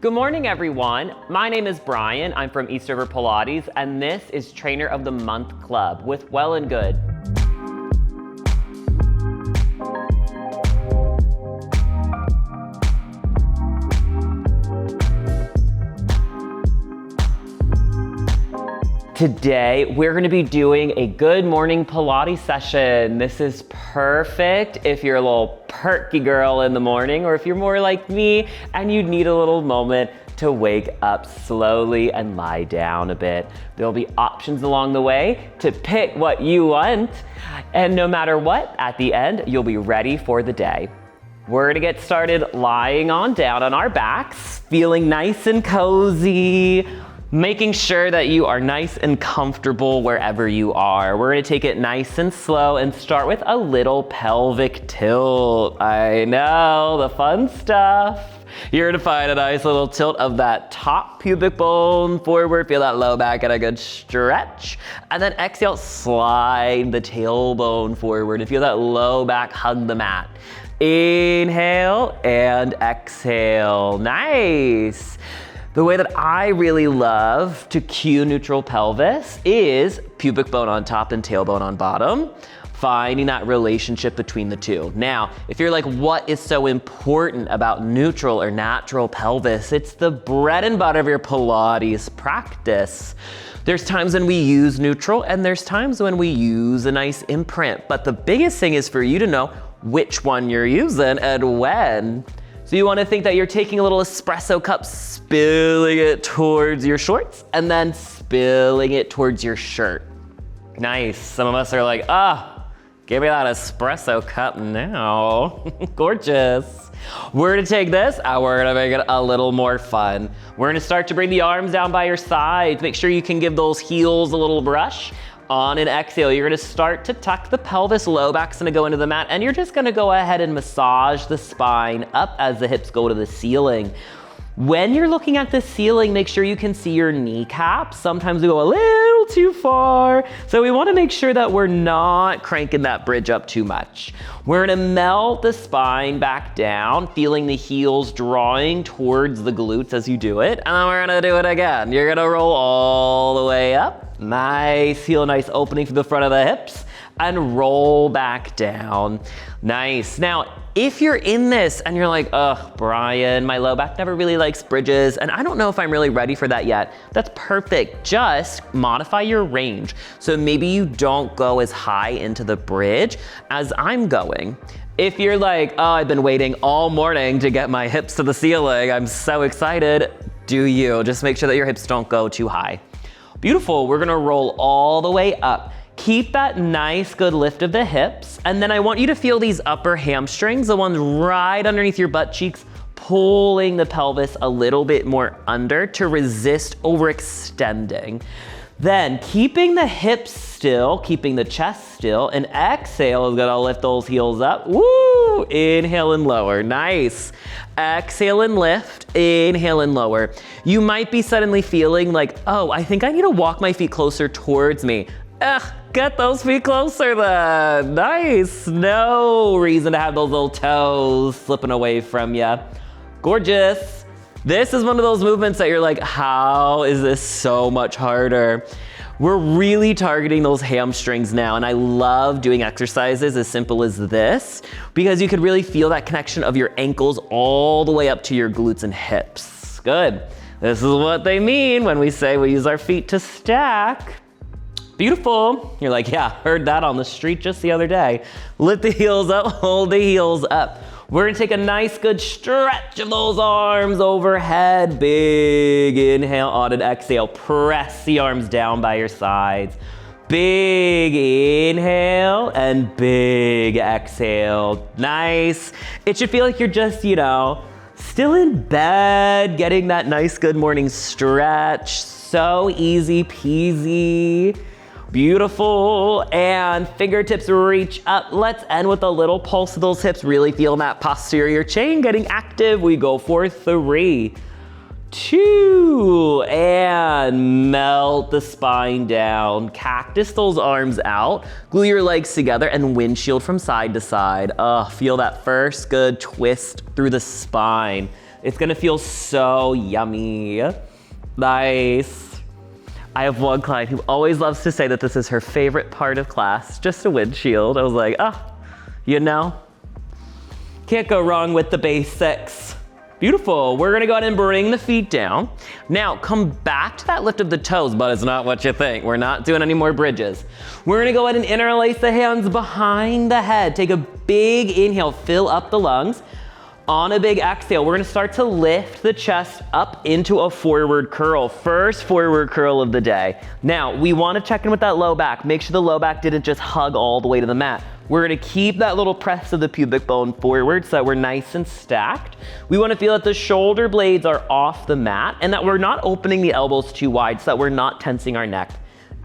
Good morning, everyone. My name is Brian. I'm from East River Pilates, and this is Trainer of the Month Club with Well+Good. Today, we're gonna be doing a good morning Pilates session. This is perfect if you're a little perky girl in the morning, or if you're more like me and you need a little moment to wake up slowly and lie down a bit. There'll be options along the way to pick what you want. And no matter what, at the end, you'll be ready for the day. We're gonna get started lying on down on our backs, feeling nice and cozy, making sure that you are nice and comfortable wherever you are. We're gonna take it nice and slow and start with a little pelvic tilt. I know, the fun stuff. You're gonna find a nice little tilt of that top pubic bone forward. Feel that low back and a good stretch. And then exhale, slide the tailbone forward and feel that low back hug the mat. Inhale and exhale, nice. The way that I really love to cue neutral pelvis is pubic bone on top and tailbone on bottom, finding that relationship between the two. Now, if you're like, what is so important about neutral or natural pelvis? It's the bread and butter of your Pilates practice. There's times when we use neutral and there's times when we use a nice imprint, but the biggest thing is for you to know which one you're using and when. So you want to think that you're taking a little espresso cup, spilling it towards your shorts, and then spilling it towards your shirt. Nice. Some of us are like, give me that espresso cup now. Gorgeous. We're gonna take this and we're gonna make it a little more fun. We're gonna start to bring the arms down by your sides. Make sure you can give those heels a little brush. On an exhale, you're gonna start to tuck the pelvis, low back's gonna go into the mat, and you're just gonna go ahead and massage the spine up as the hips go to the ceiling. When you're looking at the ceiling, make sure you can see your kneecaps. Sometimes we go a little too far, so we wanna make sure that we're not cranking that bridge up too much. We're gonna melt the spine back down, feeling the heels drawing towards the glutes as you do it, and then we're gonna do it again. You're gonna roll all the way up. Nice heel, nice opening through the front of the hips, and roll back down. Nice. Now, if you're in this and you're like, Brian, my low back never really likes bridges, and I don't know if I'm really ready for that yet, that's perfect. Just modify your range. So maybe you don't go as high into the bridge as I'm going. If you're like, I've been waiting all morning to get my hips to the ceiling, I'm so excited, do you. Just make sure that your hips don't go too high. Beautiful, we're gonna roll all the way up. Keep that nice, good lift of the hips, and then I want you to feel these upper hamstrings, the ones right underneath your butt cheeks, pulling the pelvis a little bit more under to resist overextending. Then keeping the hips still, keeping the chest still, and exhale is gonna lift those heels up. Woo! Inhale and lower, nice. Exhale and lift, inhale and lower. You might be suddenly feeling like, I think I need to walk my feet closer towards me. Get those feet closer then. Nice, no reason to have those little toes slipping away from you. Gorgeous. This is one of those movements that you're like, how is this so much harder? We're really targeting those hamstrings now, and I love doing exercises as simple as this because you could really feel that connection of your ankles all the way up to your glutes and hips. Good. This is what they mean when we say we use our feet to stack. Beautiful. You're like, yeah, heard that on the street just the other day. Lift the heels up, hold the heels up. We're gonna take a nice good stretch of those arms overhead. Big inhale on an exhale. Press the arms down by your sides. Big inhale and big exhale. Nice. It should feel like you're just, still in bed, getting that nice good morning stretch. So easy peasy. Beautiful, and fingertips reach up. Let's end with a little pulse of those hips, really feeling that posterior chain getting active. We go for 3, 2, and melt the spine down. Cactus those arms out, glue your legs together, and windshield from side to side. Feel that first good twist through the spine. It's gonna feel so yummy. Nice. I have one client who always loves to say that this is her favorite part of class, just a windshield. I was like, you know, can't go wrong with the basics. Beautiful. We're gonna go ahead and bring the feet down. Now come back to that lift of the toes, but it's not what you think. We're not doing any more bridges. We're gonna go ahead and interlace the hands behind the head. Take a big inhale, fill up the lungs. On a big exhale, we're gonna start to lift the chest up into a forward curl. First forward curl of the day. Now, we wanna check in with that low back. Make sure the low back didn't just hug all the way to the mat. We're gonna keep that little press of the pubic bone forward so that we're nice and stacked. We wanna feel that the shoulder blades are off the mat and that we're not opening the elbows too wide so that we're not tensing our neck.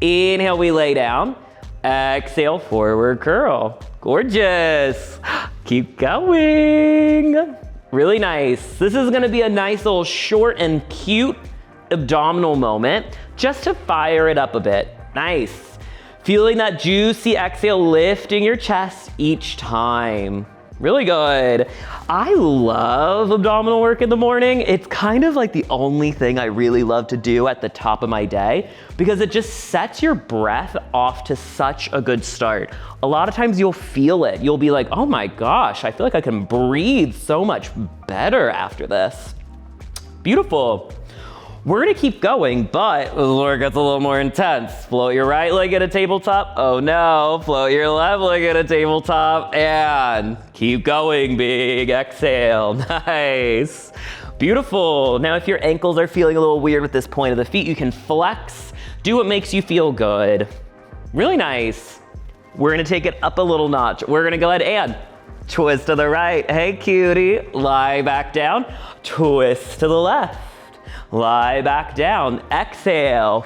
Inhale, we lay down. Exhale, forward curl. Gorgeous. Keep going. Really nice. This is gonna be a nice little short and cute abdominal moment just to fire it up a bit. Nice. Feeling that juicy exhale, lifting your chest each time. Really good. I love abdominal work in the morning. It's kind of like the only thing I really love to do at the top of my day because it just sets your breath off to such a good start. A lot of times you'll feel it. You'll be like, oh my gosh, I feel like I can breathe so much better after this. Beautiful. We're gonna keep going, but the work gets a little more intense. Float your right leg at a tabletop. Oh no, float your left leg at a tabletop and keep going, big exhale, nice. Beautiful. Now if your ankles are feeling a little weird with this point of the feet, you can flex, do what makes you feel good. Really nice. We're gonna take it up a little notch. We're gonna go ahead and twist to the right. Hey cutie, lie back down, twist to the left. Lie back down, exhale,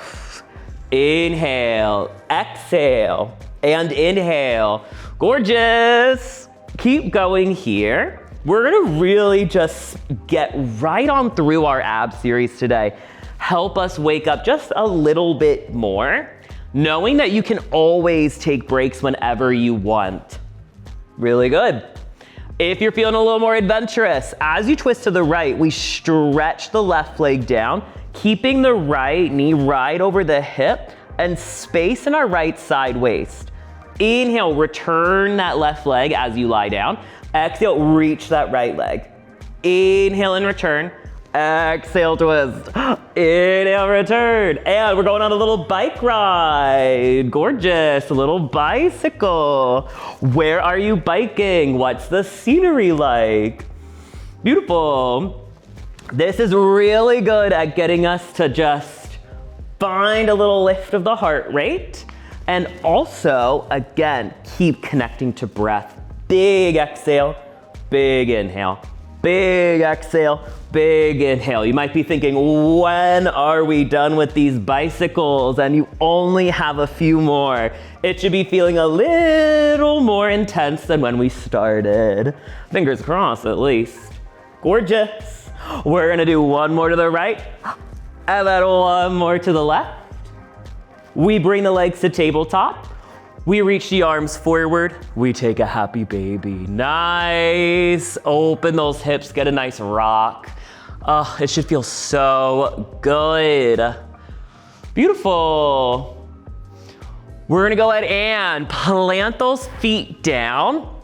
inhale, exhale, and inhale. Gorgeous. Keep going here. We're gonna really just get right on through our ab series today. Help us wake up just a little bit more, knowing that you can always take breaks whenever you want. Really good. If you're feeling a little more adventurous, as you twist to the right, we stretch the left leg down, keeping the right knee right over the hip and space in our right side waist. Inhale, return that left leg as you lie down. Exhale, reach that right leg. Inhale and return. Exhale, twist. Inhale, return. And we're going on a little bike ride. Gorgeous, a little bicycle. Where are you biking? What's the scenery like? Beautiful. This is really good at getting us to just find a little lift of the heart rate. And also, again, keep connecting to breath. Big exhale, big inhale. Big exhale, big inhale. You might be thinking, when are we done with these bicycles? And you only have a few more. It should be feeling a little more intense than when we started. Fingers crossed, at least. Gorgeous. We're gonna do one more to the right, and then one more to the left. We bring the legs to tabletop. We reach the arms forward. We take a happy baby. Nice. Open those hips, get a nice rock. Oh, it should feel so good. Beautiful. We're gonna go ahead and plant those feet down.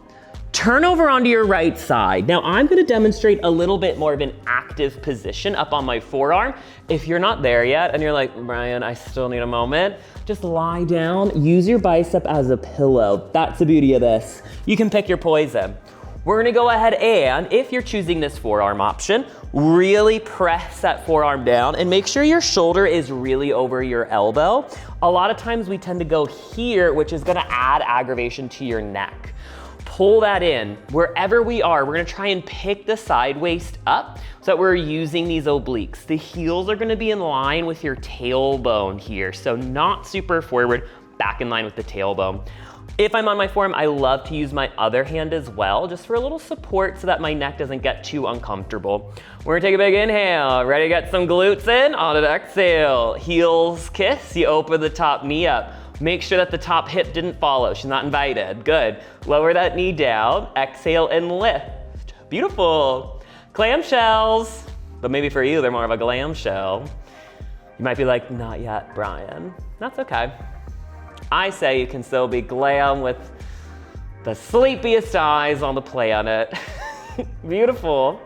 Turn over onto your right side. Now I'm gonna demonstrate a little bit more of an active position up on my forearm. If you're not there yet and you're like, Brian, I still need a moment, just lie down, use your bicep as a pillow. That's the beauty of this. You can pick your poison. We're gonna go ahead and, if you're choosing this forearm option, really press that forearm down and make sure your shoulder is really over your elbow. A lot of times we tend to go here, which is gonna add aggravation to your neck. Pull that in. Wherever we are, we're gonna try and pick the side waist up so that we're using these obliques. The heels are gonna be in line with your tailbone here, so not super forward, back in line with the tailbone. If I'm on my forearm, I love to use my other hand as well, just for a little support so that my neck doesn't get too uncomfortable. We're gonna take a big inhale. Ready to get some glutes in? On an exhale. Heels kiss, you open the top knee up. Make sure that the top hip didn't follow. She's not invited. Good. Lower that knee down. Exhale and lift. Beautiful. Clamshells. But maybe for you, they're more of a glam shell. You might be like, not yet, Brian. That's okay. I say you can still be glam with the sleepiest eyes on the planet. Beautiful.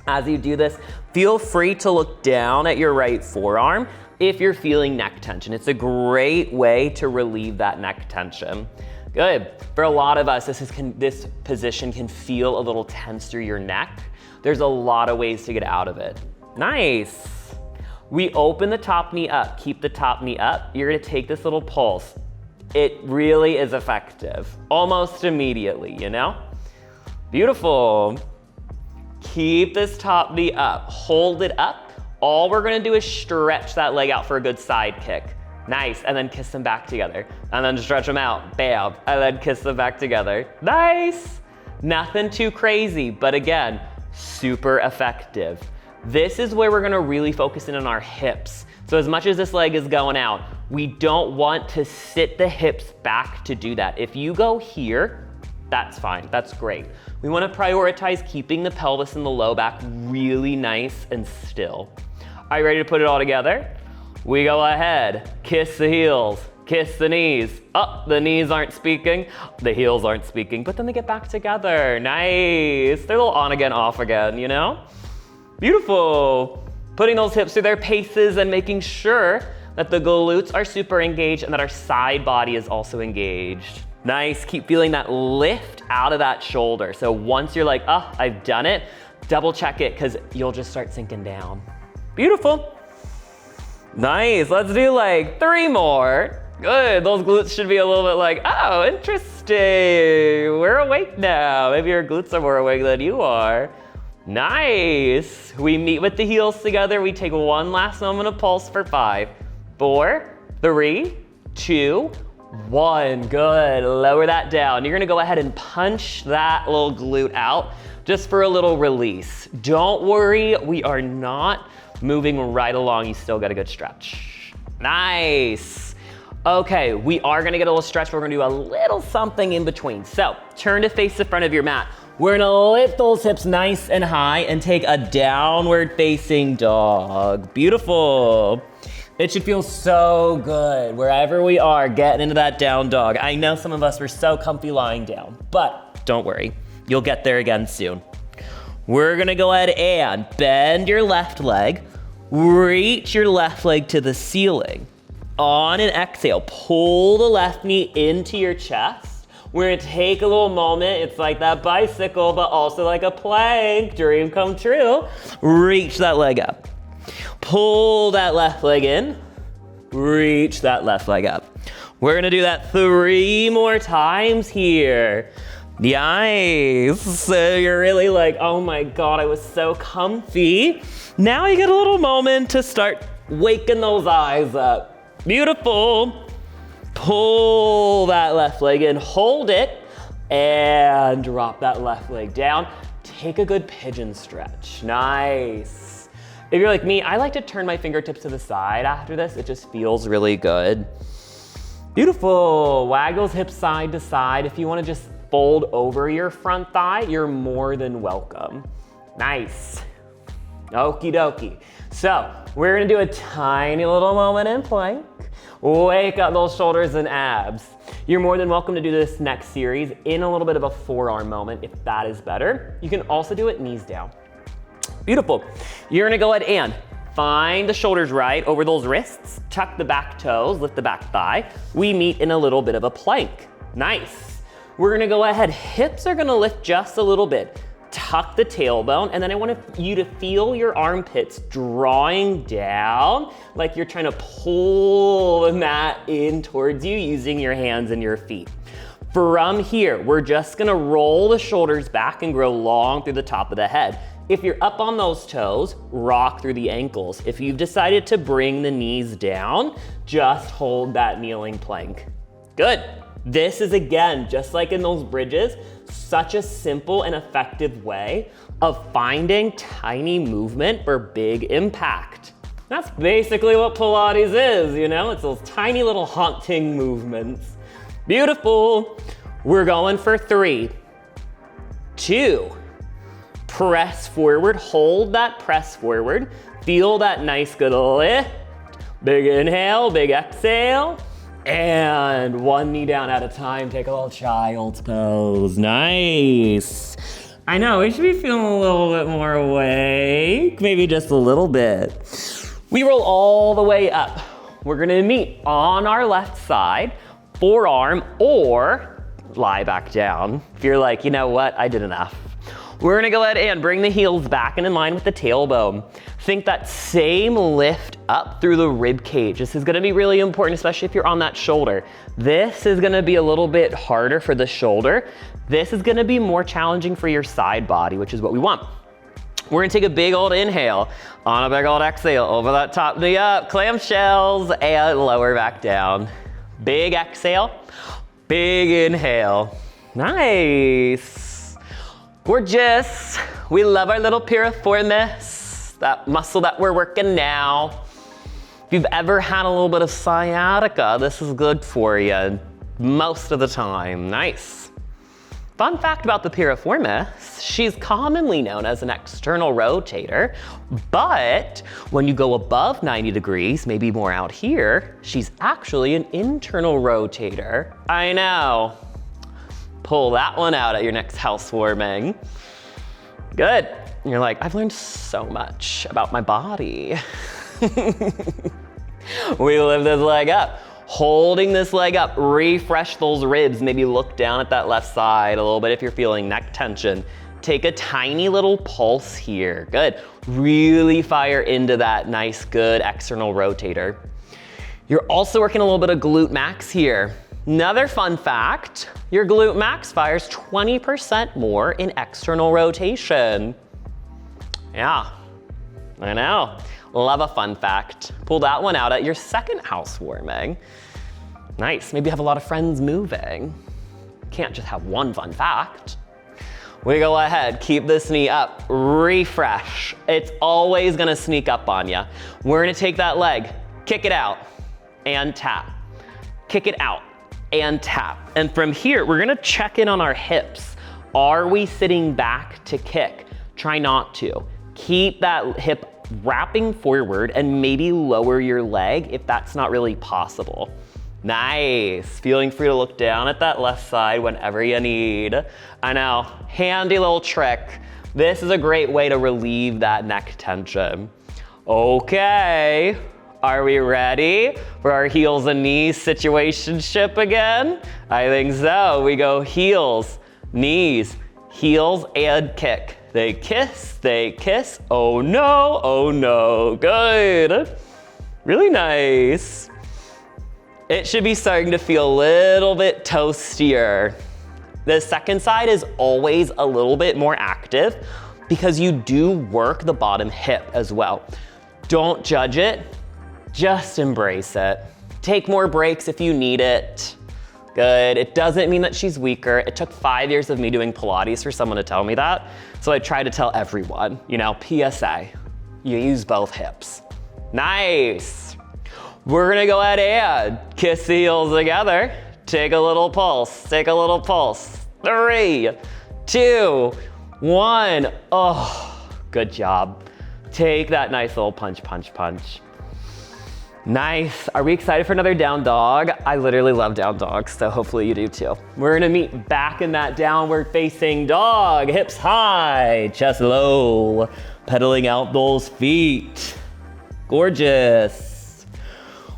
As you do this, feel free to look down at your right forearm if you're feeling neck tension. It's a great way to relieve that neck tension. Good. For a lot of us, this position can feel a little tense through your neck. There's a lot of ways to get out of it. Nice. We open the top knee up. Keep the top knee up. You're gonna take this little pulse. It really is effective, almost immediately, you know? Beautiful. Keep this top knee up. Hold it up. All we're gonna do is stretch that leg out for a good side kick. Nice, and then kiss them back together. And then stretch them out, bam, and then kiss them back together. Nice. Nothing too crazy, but again, super effective. This is where we're gonna really focus in on our hips. So as much as this leg is going out, we don't want to sit the hips back to do that. If you go here, that's fine, that's great. We wanna prioritize keeping the pelvis and the low back really nice and still. Are you ready to put it all together? We go ahead, kiss the heels, kiss the knees. Oh, the knees aren't speaking, the heels aren't speaking, but then they get back together. Nice, they're a little on again, off again, you know? Beautiful. Putting those hips through their paces and making sure that the glutes are super engaged and that our side body is also engaged. Nice, keep feeling that lift out of that shoulder. So once you're like, oh, I've done it, double check it because you'll just start sinking down. Beautiful. Nice, let's do like 3 more. Good, those glutes should be a little bit like, oh, interesting. We're awake now. Maybe your glutes are more awake than you are. Nice. We meet with the heels together. We take one last moment of pulse for 5, 4, 3, 2, 1. Good. Lower that down. You're gonna go ahead and punch that little glute out just for a little release. Don't worry, we are not moving right along. You still got a good stretch. Nice. Okay, we are gonna get a little stretch. We're gonna do a little something in between. So turn to face the front of your mat. We're gonna lift those hips nice and high and take a downward facing dog. Beautiful. It should feel so good wherever we are getting into that down dog. I know some of us were so comfy lying down, but don't worry, you'll get there again soon. We're gonna go ahead and bend your left leg, reach your left leg to the ceiling. On an exhale, pull the left knee into your chest. We're gonna take a little moment. It's like that bicycle, but also like a plank. Dream come true. Reach that leg up. Pull that left leg in. Reach that left leg up. We're gonna do that 3 more times here. Nice. So you're really like, oh my God, I was so comfy. Now you get a little moment to start waking those eyes up. Beautiful. Pull that left leg in, hold it, and drop that left leg down. Take a good pigeon stretch. Nice. If you're like me, I like to turn my fingertips to the side after this. It just feels really good. Beautiful. Wag those hips side to side. If you want to just fold over your front thigh, you're more than welcome. Nice. Okie dokie. So we're gonna do a tiny little moment in plank. Wake up those shoulders and abs. You're more than welcome to do this next series in a little bit of a forearm moment if that is better. You can also do it knees down. Beautiful. You're gonna go ahead and find the shoulders right over those wrists, tuck the back toes, lift the back thigh. We meet in a little bit of a plank. Nice. We're gonna go ahead, hips are gonna lift just a little bit. Tuck the tailbone, and then I want you to feel your armpits drawing down like you're trying to pull the mat in towards you using your hands and your feet. From here, we're just gonna roll the shoulders back and grow long through the top of the head. If you're up on those toes, rock through the ankles. If you've decided to bring the knees down, just hold that kneeling plank. Good. This is, again, just like in those bridges, such a simple and effective way of finding tiny movement for big impact. That's basically what Pilates is, you know? It's those tiny little haunting movements. Beautiful. We're going for 3, 2, press forward, hold that press forward. Feel that nice good lift. Big inhale, big exhale. And one knee down at a time, take a little child's pose. Nice. I know, we should be feeling a little bit more awake, maybe just a little bit. We roll all the way up. We're gonna meet on our left side, forearm, or lie back down. If you're like, you know what, I did enough. We're gonna go ahead and bring the heels back and in line with the tailbone. Think that same lift up through the rib cage. This is gonna be really important, especially if you're on that shoulder. This is gonna be a little bit harder for the shoulder. This is gonna be more challenging for your side body, which is what we want. We're gonna take a big old inhale on a big old exhale over that top knee up, clamshells, and lower back down. Big exhale, big inhale. Nice. Gorgeous. We love our little piriformis, that muscle that we're working now. If you've ever had a little bit of sciatica, this is good for you most of the time. Nice. Fun fact about the piriformis, she's commonly known as an external rotator, but when you go above 90 degrees, maybe more out here, she's actually an internal rotator. I know. Pull that one out at your next housewarming. Good. And you're like, I've learned so much about my body. We lift this leg up. Holding this leg up, refresh those ribs. Maybe look down at that left side a little bit if you're feeling neck tension. Take a tiny little pulse here. Good. Really fire into that nice, good external rotator. You're also working a little bit of glute max here. Another fun fact, your glute max fires 20% more in external rotation. Yeah, I know. Love a fun fact. Pull that one out at your second housewarming. Nice, maybe you have a lot of friends moving. Can't just have one fun fact. We go ahead, keep this knee up, refresh. It's always gonna sneak up on you. We're gonna take that leg, kick it out, and tap. Kick it out, and tap. And from here, we're gonna check in on our hips. Are we sitting back to kick? Try not to. Keep that hip wrapping forward and maybe lower your leg if that's not really possible. Nice, feeling free to look down at that left side whenever you need. I know, handy little trick. This is a great way to relieve that neck tension. Okay, are we ready for our heels and knees situationship again? I think so. We go heels, knees, heels, and kick. They kiss, oh no, good. Really nice. It should be starting to feel a little bit toastier. The second side is always a little bit more active because you do work the bottom hip as well. Don't judge it, just embrace it. Take more breaks if you need it. Good, it doesn't mean that she's weaker. It took 5 years of me doing Pilates for someone to tell me that. So I try to tell everyone, you know, PSA, you use both hips. Nice. We're gonna go ahead and kiss the heels together. Take a little pulse, take a little pulse. 3, 2, 1. Oh, good job. Take that nice little punch, punch, punch. Nice. Are we excited for another down dog? I literally love down dogs, so hopefully you do too. We're gonna meet back in that downward facing dog. Hips high, chest low, pedaling out those feet. Gorgeous.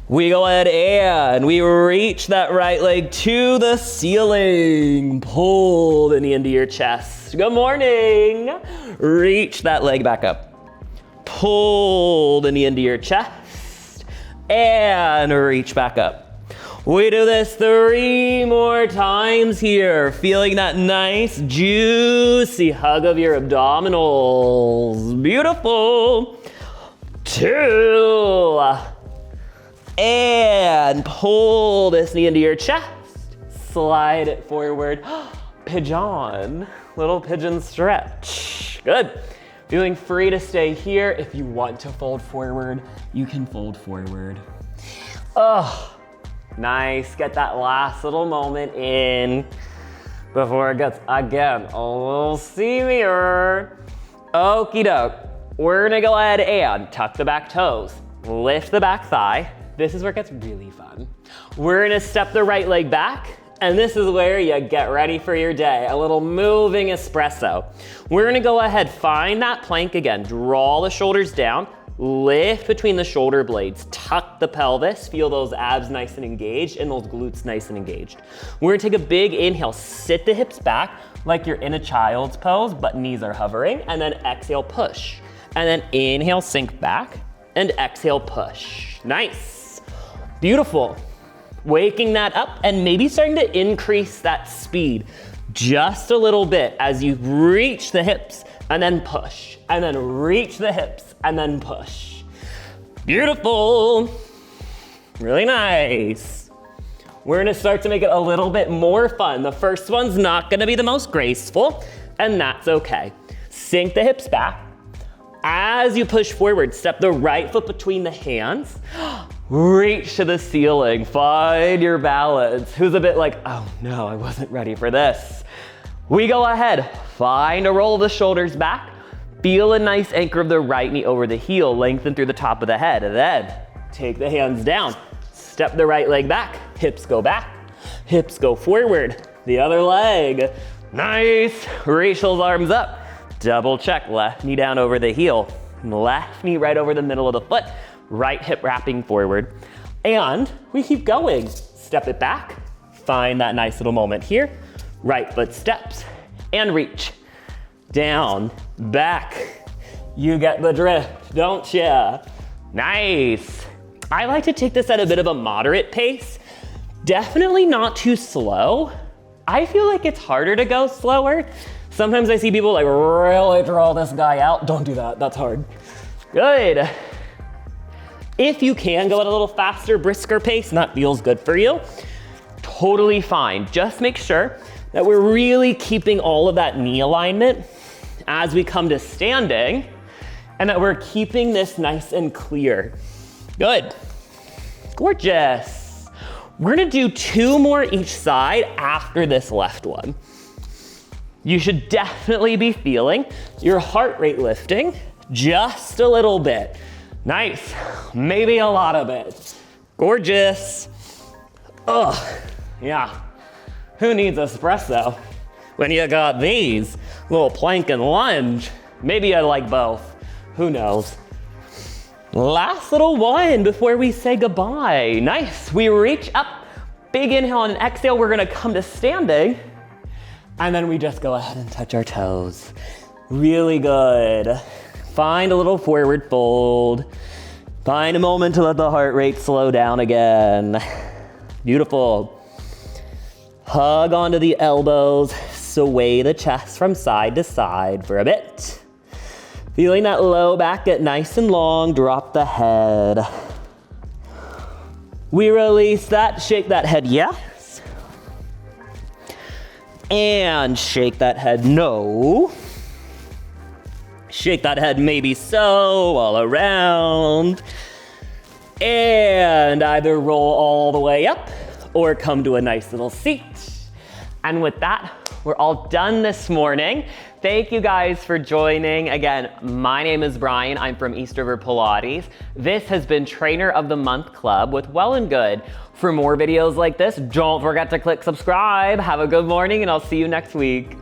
We go ahead and we reach that right leg to the ceiling. Pull the knee into your chest. Good morning. Reach that leg back up. Pull the knee into your chest. And reach back up. We do this 3 more times here. Feeling that nice, juicy hug of your abdominals. Beautiful. 2. And pull this knee into your chest. Slide it forward. Pigeon. Little pigeon stretch. Good. Feeling free to stay here. If you want to fold forward, you can fold forward. Oh, nice. Get that last little moment in before it gets, again, a little steamier. Okie doke. We're gonna go ahead and tuck the back toes, lift the back thigh. This is where it gets really fun. We're gonna step the right leg back, and this is where you get ready for your day. A little moving espresso. We're gonna go ahead, find that plank again. Draw the shoulders down, lift between the shoulder blades, tuck the pelvis, feel those abs nice and engaged and those glutes nice and engaged. We're gonna take a big inhale, sit the hips back like you're in a child's pose, but knees are hovering, and then exhale, push. And then inhale, sink back, and exhale, push. Nice, beautiful. Waking that up and maybe starting to increase that speed just a little bit as you reach the hips and then push, and then reach the hips and then push. Beautiful, really nice. We're gonna start to make it a little bit more fun. The first one's not gonna be the most graceful, and that's okay. Sink the hips back. As you push forward, step the right foot between the hands. Reach to the ceiling, find your balance. Who's a bit like, oh no, I wasn't ready for this. We go ahead, find a roll of the shoulders back. Feel a nice anchor of the right knee over the heel, lengthen through the top of the head. And then take the hands down, step the right leg back, hips go back, hips go forward. The other leg, nice. Reach those arms up. Double check, left knee down over the heel, left knee right over the middle of the foot, right hip wrapping forward. And we keep going. Step it back, find that nice little moment here. Right foot steps and reach. Down, back. You get the drift, don't ya? Nice. I like to take this at a bit of a moderate pace. Definitely not too slow. I feel like it's harder to go slower. Sometimes I see people like really draw this guy out. Don't do that, that's hard. Good. If you can go at a little faster, brisker pace, and that feels good for you, totally fine. Just make sure that we're really keeping all of that knee alignment as we come to standing, and that we're keeping this nice and clear. Good. Gorgeous. We're gonna do 2 more each side after this left one. You should definitely be feeling your heart rate lifting just a little bit. Nice, maybe a lot of it. Gorgeous. Ugh, yeah. Who needs espresso when you got these? Little plank and lunge. Maybe I like both, who knows? Last little one before we say goodbye. Nice, we reach up, big inhale and exhale. We're gonna come to standing. And then we just go ahead and touch our toes. Really good. Find a little forward fold. Find a moment to let the heart rate slow down again. Beautiful. Hug onto the elbows. Sway the chest from side to side for a bit. Feeling that low back get nice and long. Drop the head. We release that, shake that head, yes. And shake that head, no. Shake that head, maybe so, all around. And either roll all the way up or come to a nice little seat. And with that, we're all done this morning. Thank you guys for joining. Again, my name is Brian. I'm from East River Pilates. This has been Trainer of the Month Club with Well+Good. For more videos like this, don't forget to click subscribe. Have a good morning, and I'll see you next week.